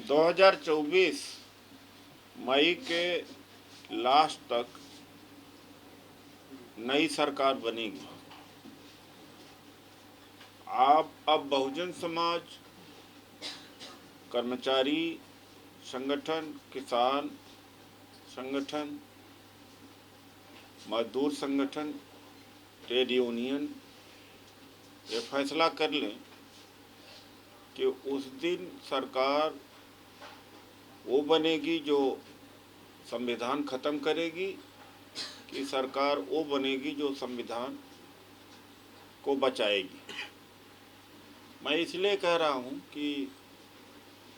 2024 मई के लास्ट तक नई सरकार बनेगी। आप अब बहुजन समाज, कर्मचारी संगठन, किसान संगठन, मजदूर संगठन, ट्रेड यूनियन ये फैसला कर लें कि उस दिन सरकार वो बनेगी जो संविधान ख़त्म करेगी कि सरकार वो बनेगी जो संविधान को बचाएगी। मैं इसलिए कह रहा हूँ कि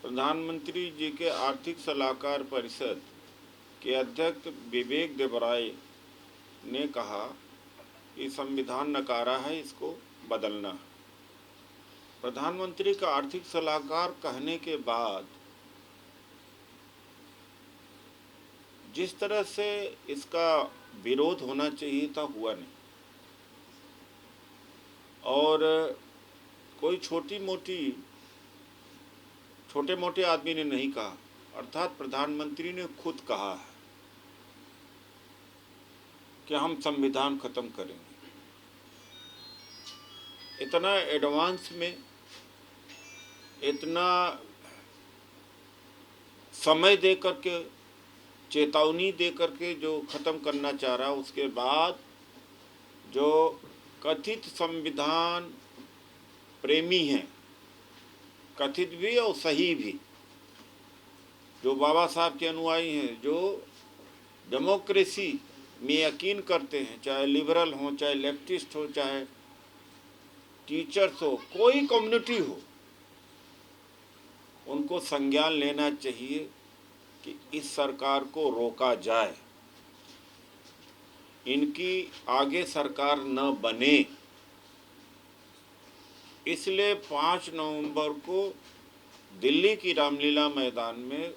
प्रधानमंत्री जी के आर्थिक सलाहकार परिषद के अध्यक्ष विवेक देबराय ने कहा कि संविधान नकारा है, इसको बदलना है। प्रधानमंत्री का आर्थिक सलाहकार कहने के बाद जिस तरह से इसका विरोध होना चाहिए था हुआ नहीं, और कोई छोटे मोटे आदमी ने नहीं कहा, अर्थात प्रधानमंत्री ने खुद कहा है कि हम संविधान खत्म करेंगे। इतना एडवांस में, इतना समय दे करके, चेतावनी दे करके जो ख़त्म करना चाह रहा, उसके बाद जो कथित संविधान प्रेमी हैं, कथित भी और सही भी, जो बाबा साहब के अनुयायी हैं, जो डेमोक्रेसी में यकीन करते हैं, चाहे लिबरल हो, चाहे लेफ्टिस्ट हो, चाहे टीचर्स हो, कोई कम्युनिटी हो, उनको संज्ञान लेना चाहिए कि इस सरकार को रोका जाए, इनकी आगे सरकार न बने। इसलिए 5 नवंबर को दिल्ली की रामलीला मैदान में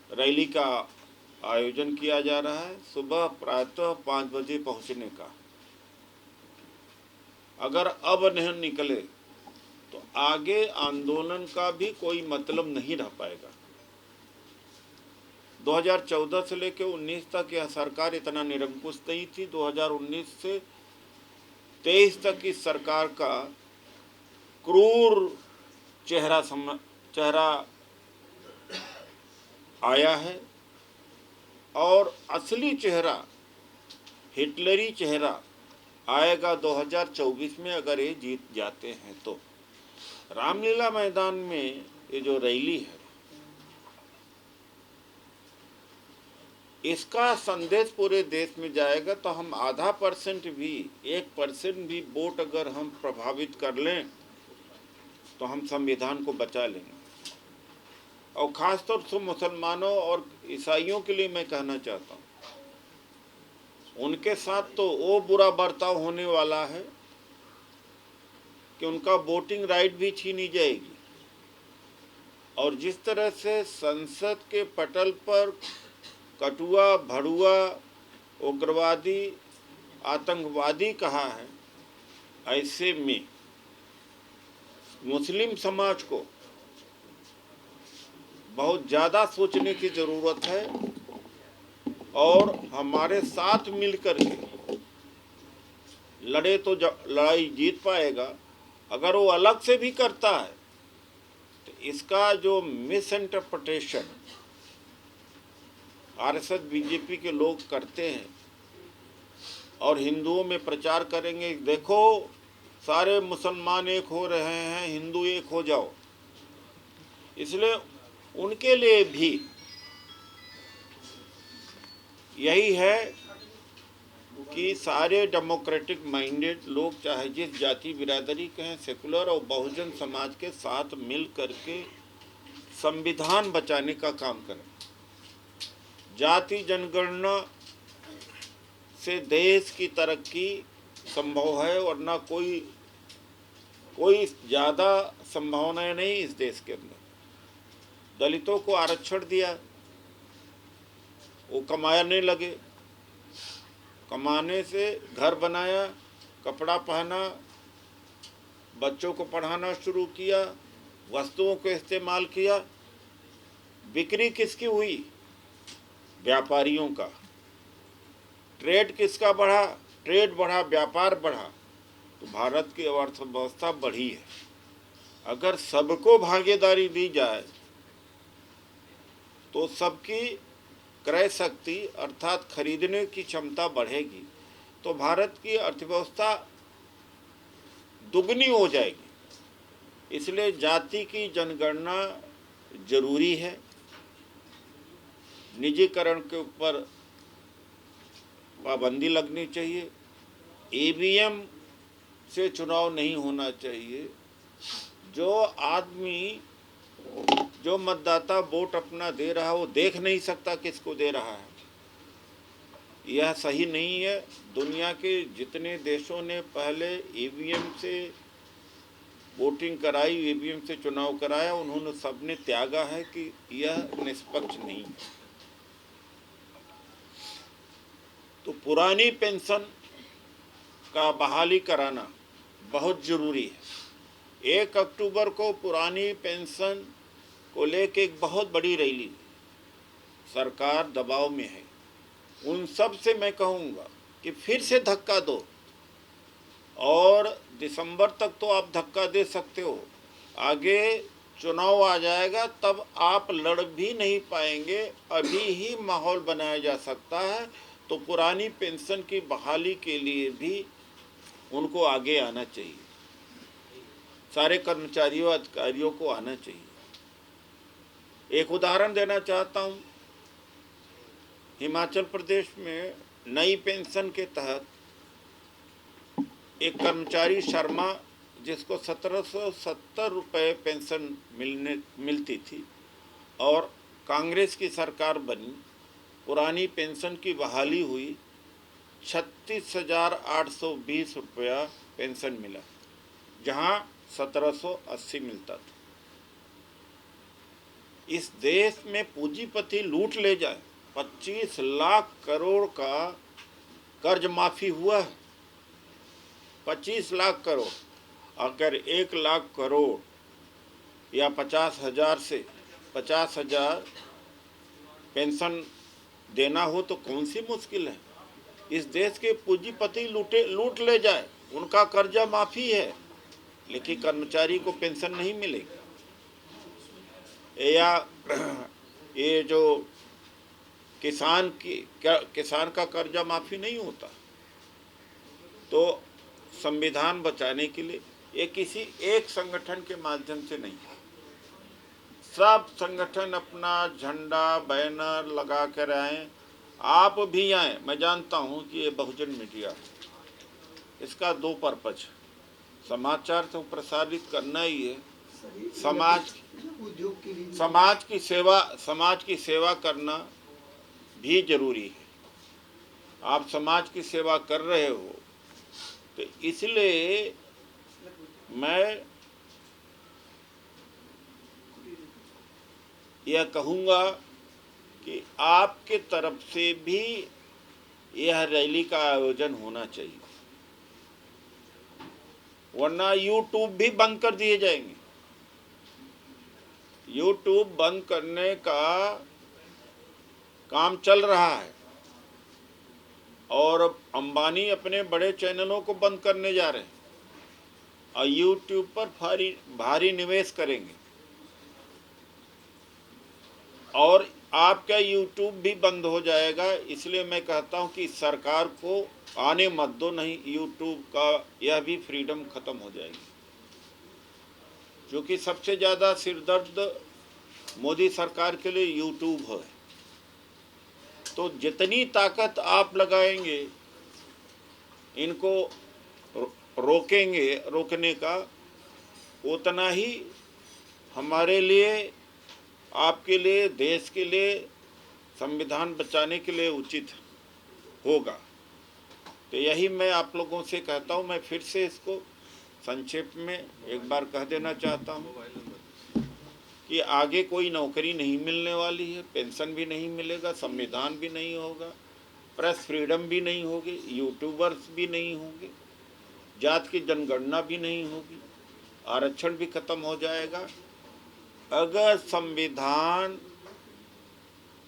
रैली का आयोजन किया जा रहा है, सुबह प्रातः 5 बजे पहुंचने का। अगर अब नहीं निकले तो आगे आंदोलन का भी कोई मतलब नहीं रह पाएगा। 2014 से लेकर 19 तक यह सरकार इतना निरंकुश नहीं थी। 2019 से 23 तक इस सरकार का क्रूर चेहरा आया है, और असली चेहरा, हिटलरी चेहरा आएगा 2024 में, अगर ये जीत जाते हैं तो। रामलीला मैदान में ये जो रैली है, इसका संदेश पूरे देश में जाएगा। तो हम 0.5% भी, 1% भी वोट अगर हम प्रभावित कर लें तो हम संविधान को बचा लेंगे। और ख़ासतौर से मुसलमानों और ईसाइयों के लिए मैं कहना चाहता हूँ, उनके साथ तो वो बुरा बर्ताव होने वाला है कि उनका वोटिंग राइट भी छीनी जाएगी। और जिस तरह से संसद के पटल पर कटुआ, भड़ुआ, उग्रवादी, आतंकवादी कहा है, ऐसे में मुस्लिम समाज को बहुत ज़्यादा सोचने की ज़रूरत है, और हमारे साथ मिलकर के लड़े तो लड़ाई जीत पाएगा। अगर वो अलग से भी करता है तो इसका जो मिस इंटरप्रिटेशन आरएसएस, बीजेपी के लोग करते हैं और हिंदुओं में प्रचार करेंगे, देखो सारे मुसलमान एक हो रहे हैं, हिंदू एक हो जाओ। इसलिए उनके लिए भी यही है कि सारे डेमोक्रेटिक माइंडेड लोग, चाहे जिस जाति बिरादरी के हैं, सेकुलर और बहुजन समाज के साथ मिल करके संविधान बचाने का काम करें। जाति जनगणना से देश की तरक्की संभव है, वरना कोई ज़्यादा संभावनाएं नहीं इस देश के अंदर। दलितों को आरक्षण दिया, वो कमाने लगे, कमाने से घर बनाया, कपड़ा पहना, बच्चों को पढ़ाना शुरू किया, वस्तुओं को इस्तेमाल किया, बिक्री किसकी हुई? व्यापारियों का। ट्रेड किसका बढ़ा? ट्रेड बढ़ा, व्यापार बढ़ा, तो भारत की अर्थव्यवस्था बढ़ी है। अगर सबको भागीदारी दी जाए तो सबकी क्रय शक्ति अर्थात खरीदने की क्षमता बढ़ेगी, तो भारत की अर्थव्यवस्था दुगनी हो जाएगी। इसलिए जाति की जनगणना जरूरी है। निजीकरण के ऊपर पाबंदी लगनी चाहिए। ईवीएम से चुनाव नहीं होना चाहिए। जो आदमी, जो मतदाता वोट अपना दे रहा है वो देख नहीं सकता किसको दे रहा है, यह सही नहीं है। दुनिया के जितने देशों ने पहले ईवीएम से वोटिंग कराई, ईवीएम से चुनाव कराया, उन्होंने सबने त्यागा है कि यह निष्पक्ष नहीं है। तो पुरानी पेंशन का बहाली कराना बहुत ज़रूरी है। 1 अक्टूबर को पुरानी पेंशन को लेके एक बहुत बड़ी रैली, सरकार दबाव में है। उन सब से मैं कहूँगा कि फिर से धक्का दो, और दिसंबर तक तो आप धक्का दे सकते हो, आगे चुनाव आ जाएगा तब आप लड़ भी नहीं पाएंगे। अभी ही माहौल बनाया जा सकता है। तो पुरानी पेंशन की बहाली के लिए भी उनको आगे आना चाहिए, सारे कर्मचारियों अधिकारियों को आना चाहिए। एक उदाहरण देना चाहता हूँ। हिमाचल प्रदेश में नई पेंशन के तहत एक कर्मचारी शर्मा, जिसको 1770 रुपये पेंशन मिलती थी, और कांग्रेस की सरकार बनी, पुरानी पेंशन की बहाली हुई, 36,820 रुपया पेंशन मिला, जहां 1780 मिलता था। इस देश में पूंजीपति लूट ले जाए, 25 लाख करोड़ का कर्ज माफी हुआ है। 25 लाख करोड़। अगर 1 लाख करोड़ या 50,000 से 50,000 पेंशन देना हो तो कौन सी मुश्किल है। इस देश के पूंजीपति लूट ले जाए, उनका कर्जा माफी है, लेकिन कर्मचारी को पेंशन नहीं मिलेगी। या ये जो किसान का कर्जा माफी नहीं होता। तो संविधान बचाने के लिए ये किसी एक संगठन के माध्यम से नहीं, सब संगठन अपना झंडा बैनर लगा कर आए, आप भी आए। मैं जानता हूँ कि ये बहुजन मीडिया, इसका 2 पर्पज, समाचार तो प्रसारित करना ही है, समाज की सेवा करना भी जरूरी है। आप समाज की सेवा कर रहे हो, तो इसलिए मैं यह कहूँगा कि आपके तरफ से भी यह रैली का आयोजन होना चाहिए, वरना यूट्यूब भी बंद कर दिए जाएंगे। यूट्यूब बंद करने का काम चल रहा है, और अंबानी अपने बड़े चैनलों को बंद करने जा रहे हैं, और यूट्यूब पर भारी निवेश करेंगे। और आपका यूट्यूब भी बंद हो जाएगा। इसलिए मैं कहता हूं कि सरकार को आने मत दो, नहीं यूट्यूब का यह भी फ्रीडम खत्म हो जाएगी। क्योंकि सबसे ज़्यादा सिरदर्द मोदी सरकार के लिए यूट्यूब है। तो जितनी ताकत आप लगाएंगे इनको रोकने का, उतना ही हमारे लिए, आपके लिए, देश के लिए, संविधान बचाने के लिए उचित होगा। तो यही मैं आप लोगों से कहता हूँ। मैं फिर से इसको संक्षेप में एक बार कह देना चाहता हूँ कि आगे कोई नौकरी नहीं मिलने वाली है, पेंशन भी नहीं मिलेगा, संविधान भी नहीं होगा, प्रेस फ्रीडम भी नहीं होगी, यूट्यूबर्स भी नहीं होंगे, जात की जनगणना भी नहीं होगी, आरक्षण भी खत्म हो जाएगा। अगर संविधान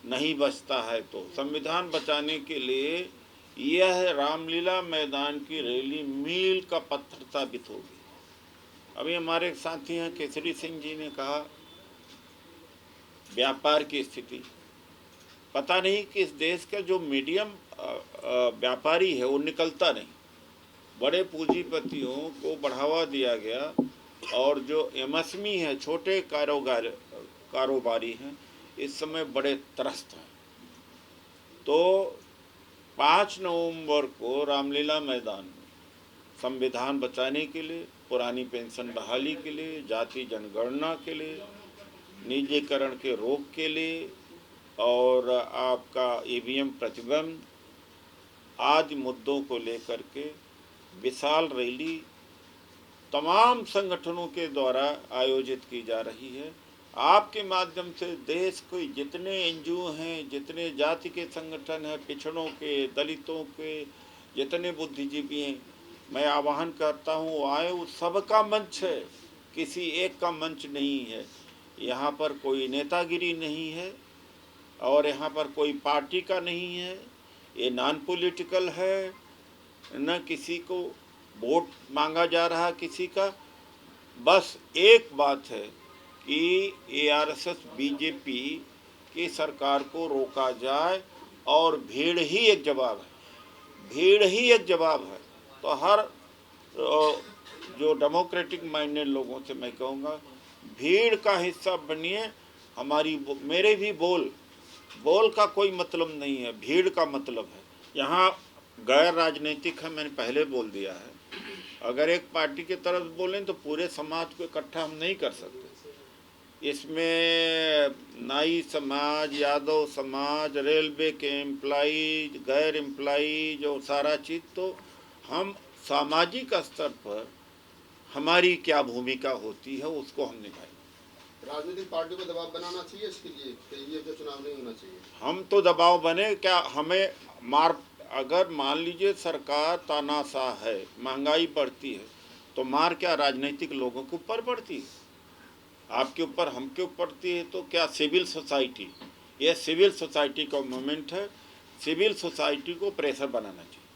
नहीं बचता है तो संविधान बचाने के लिए यह रामलीला मैदान की रैली मील का पत्थर साबित होगी। अभी हमारे साथी हैं केसरी सिंह जी ने कहा व्यापार की स्थिति, पता नहीं कि इस देश का जो मीडियम व्यापारी है वो निकलता नहीं। बड़े पूंजीपतियों को बढ़ावा दिया गया और जो एमएसएमई है, छोटे कारोबारी हैं, इस समय बड़े त्रस्त हैं। तो 5 नवंबर को रामलीला मैदान में संविधान बचाने के लिए, पुरानी पेंशन बहाली के लिए, जाति जनगणना के लिए, निजीकरण के रोक के लिए और आपका ईवीएम प्रतिबंध आदि मुद्दों को लेकर के विशाल रैली तमाम संगठनों के द्वारा आयोजित की जा रही है। आपके माध्यम से देश के जितने एनजीओ हैं, जितने जाति के संगठन हैं, पिछड़ों के, दलितों के जितने बुद्धिजीवी हैं, मैं आह्वान करता हूँ आए। उस सबका मंच है, किसी एक का मंच नहीं है। यहाँ पर कोई नेतागिरी नहीं है और यहाँ पर कोई पार्टी का नहीं है। ये नॉन पॉलिटिकल है, न किसी को वोट मांगा जा रहा किसी का। बस एक बात है कि ARSS बीजेपी की सरकार को रोका जाए और भीड़ ही एक जवाब है, भीड़ ही एक जवाब है। तो हर जो डेमोक्रेटिक माइंडेड लोगों से मैं कहूँगा भीड़ का हिस्सा बनिए। मेरे भी बोल का कोई मतलब नहीं है, भीड़ का मतलब है। यहाँ गैर राजनीतिक है, मैंने पहले बोल दिया है। अगर एक पार्टी की तरफ बोलें तो पूरे समाज को इकट्ठा हम नहीं कर सकते। इसमें नाई समाज, यादव समाज, रेलवे के एम्प्लॉई, गैर एम्प्लॉई, जो सारा चीज़, तो हम सामाजिक स्तर पर हमारी क्या भूमिका होती है उसको हम निभाएं। राजनीतिक पार्टियों को दबाव बनाना चाहिए इसके लिए कि ये जो चुनाव नहीं होना चाहिए। हम तो दबाव बने क्या, हमें अगर मान लीजिए सरकार तानाशाह है, महंगाई बढ़ती है, तो मार क्या राजनीतिक लोगों के ऊपर पड़ती है, आपके ऊपर, हमके ऊपर पड़ती है। तो क्या सिविल सोसाइटी, यह सिविल सोसाइटी का मूवमेंट है, सिविल सोसाइटी को प्रेशर बनाना चाहिए।